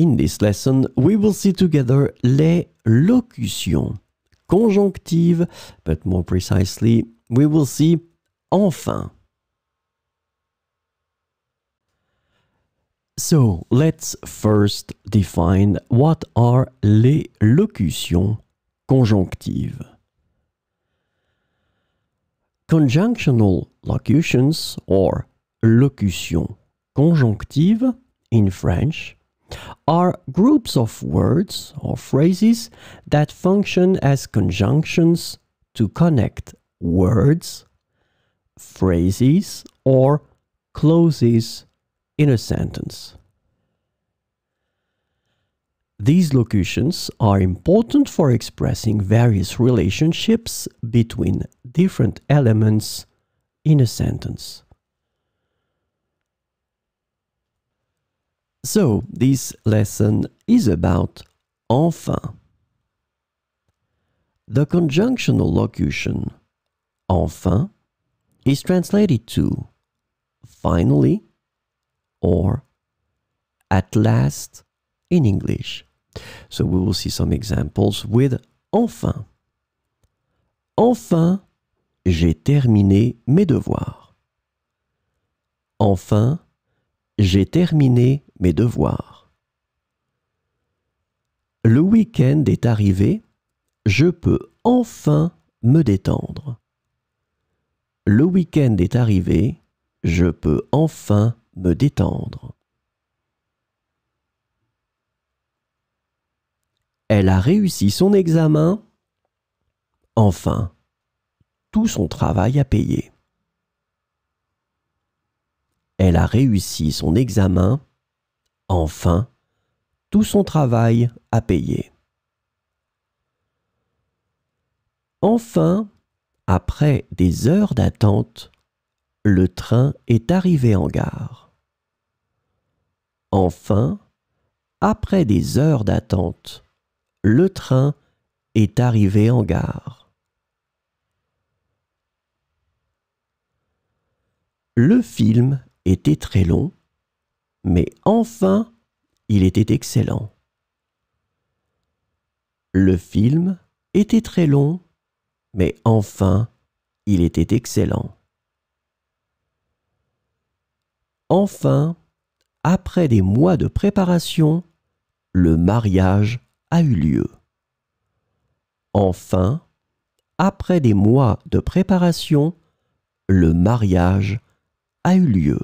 In this lesson, we will see together les locutions conjonctives, but more precisely, we will see enfin. So, let's first define what are les locutions conjonctives. Conjunctional locutions, or locutions conjonctives in French, are groups of words or phrases that function as conjunctions to connect words, phrases, or clauses in a sentence. These locutions are important for expressing various relationships between different elements in a sentence. So, this lesson is about enfin. The conjunctional locution enfin is translated to finally or at last in English. So we will see some examples with enfin. Enfin, j'ai terminé mes devoirs. Enfin, j'ai terminé mes devoirs. Le week-end est arrivé, je peux enfin me détendre. Le week-end est arrivé, je peux enfin me détendre. Elle a réussi son examen. Enfin, tout son travail a payé. Elle a réussi son examen. Enfin, tout son travail a payé. Enfin, après des heures d'attente, le train est arrivé en gare. Enfin, après des heures d'attente, le train est arrivé en gare. Le film était très long, mais enfin, il était excellent. Le film était très long, mais enfin, il était excellent. Enfin, après des mois de préparation, le mariage a eu lieu. Enfin, après des mois de préparation, le mariage a eu lieu.